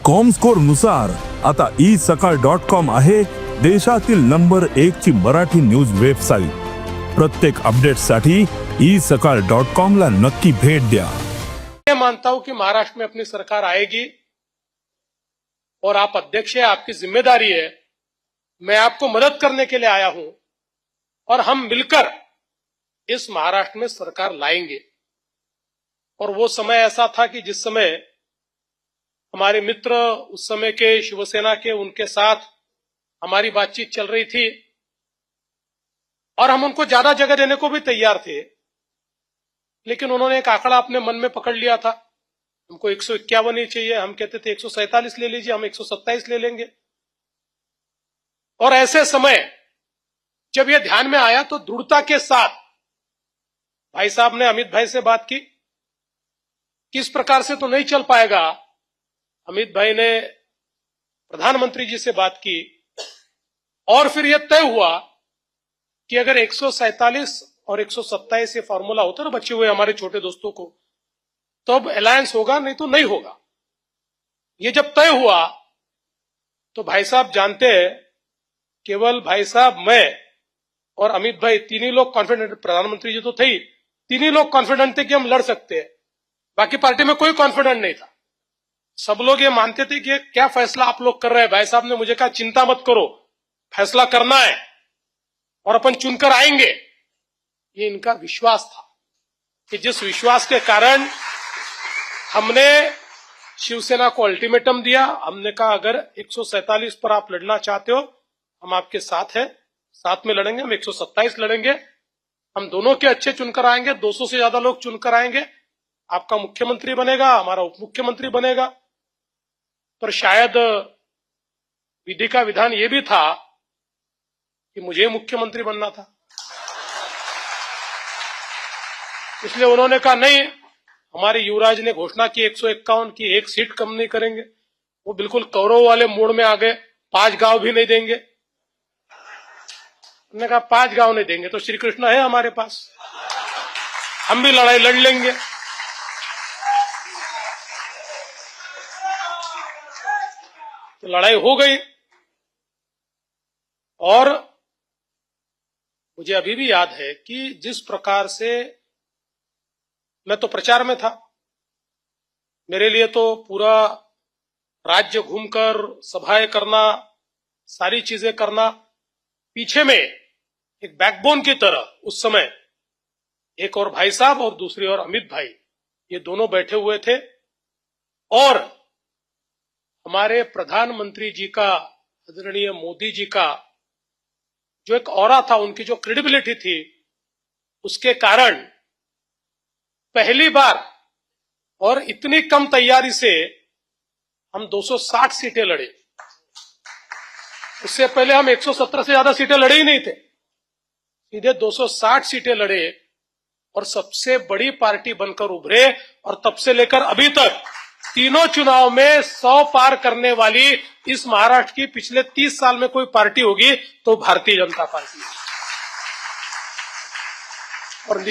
Comscore नुसार आता isakal.com आहे देशातील नंबर 1 ची मराठी न्यूज वेबसाईट। प्रत्येक अपडेटसाठी isakal.com ला नक्की भेट द्या। मैं मानता हूं कि महाराष्ट्र में अपनी सरकार आएगी और आप अध्यक्ष हैं, आपकी जिम्मेदारी है। मैं आपको मदद करने के लिए आया हूं और हम मिलकर इस महाराष्ट्र में सरकार लाएंगे। और वो समय ऐसा था कि जिस समय हमारे मित्र उस समय के शिवसेना के, उनके साथ हमारी बातचीत चल रही थी और हम उनको ज्यादा जगह देने को भी तैयार थे, लेकिन उन्होंने एक आंकड़ा अपने मन में पकड़ लिया था। हमको 151 ही चाहिए, हम कहते थे 147 ले लीजिए, हम 127 ले लेंगे। और ऐसे समय जब यह ध्यान में आया तो दृढ़ता के साथ भाई साहब ने अमित भाई से बात की। किस प्रकार से तो नहीं चल पाएगा। अमित भाई ने प्रधानमंत्री जी से बात की और फिर यह तय हुआ कि अगर 147 और 127 ये फॉर्मूला होता ना बचे हुए हमारे छोटे दोस्तों को, तो अब अलायंस होगा, नहीं तो नहीं होगा। ये जब तय हुआ तो भाई साहब जानते हैं, केवल भाई साहब, मैं और अमित भाई तीन ही लोग कॉन्फिडेंट, प्रधानमंत्री जी तो थे ही, तीन ही लोग कॉन्फिडेंट थे कि हम लड़ सकते हैं। बाकी पार्टी में कोई कॉन्फिडेंट नहीं था। सब लोग ये मानते थे कि क्या फैसला आप लोग कर रहे हैं। भाई साहब ने मुझे कहा चिंता मत करो, फैसला करना है और अपन चुनकर आएंगे। ये इनका विश्वास था कि जिस विश्वास के कारण हमने शिवसेना को अल्टीमेटम दिया। हमने कहा अगर 147 पर आप लड़ना चाहते हो, हम आपके साथ हैं, साथ में लड़ेंगे। हम 127 लड़ेंगे, हम दोनों के अच्छे चुनकर आएंगे, 200 से ज्यादा लोग चुनकर आएंगे। आपका मुख्यमंत्री बनेगा, हमारा उप मुख्यमंत्री बनेगा। पर शायद विधि का विधान ये भी था कि मुझे मुख्यमंत्री बनना था, इसलिए उन्होंने कहा नहीं, हमारे युवराज ने घोषणा की 151 की, एक सीट कम नहीं करेंगे। वो बिल्कुल कौरव वाले मोड़ में आ गए, 5 गांव भी नहीं देंगे। उन्होंने कहा 5 गांव नहीं देंगे तो श्री कृष्ण है हमारे पास, हम भी लड़ाई लड़ लेंगे। तो लड़ाई हो गई और मुझे अभी भी याद है कि जिस प्रकार से मैं तो प्रचार में था, मेरे लिए तो पूरा राज्य घूमकर सभाएं करना, सारी चीजें करना, पीछे में एक बैकबोन की तरह उस समय एक और भाई साहब और दूसरी ओर अमित भाई, ये दोनों बैठे हुए थे। और हमारे प्रधानमंत्री जी का, आदरणीय मोदी जी का जो एक ऑरा था, उनकी जो क्रेडिबिलिटी थी, उसके कारण पहली बार और इतनी कम तैयारी से हम 260 सीटें लड़े। उससे पहले हम 117 से ज्यादा सीटें लड़े ही नहीं थे, सीधे 260 सीटें लड़े और सबसे बड़ी पार्टी बनकर उभरे। और तब से लेकर अभी तक तीनों चुनाव में 100 पार करने वाली इस महाराष्ट्र की पिछले 30 साल में कोई पार्टी होगी तो भारतीय जनता पार्टी है। और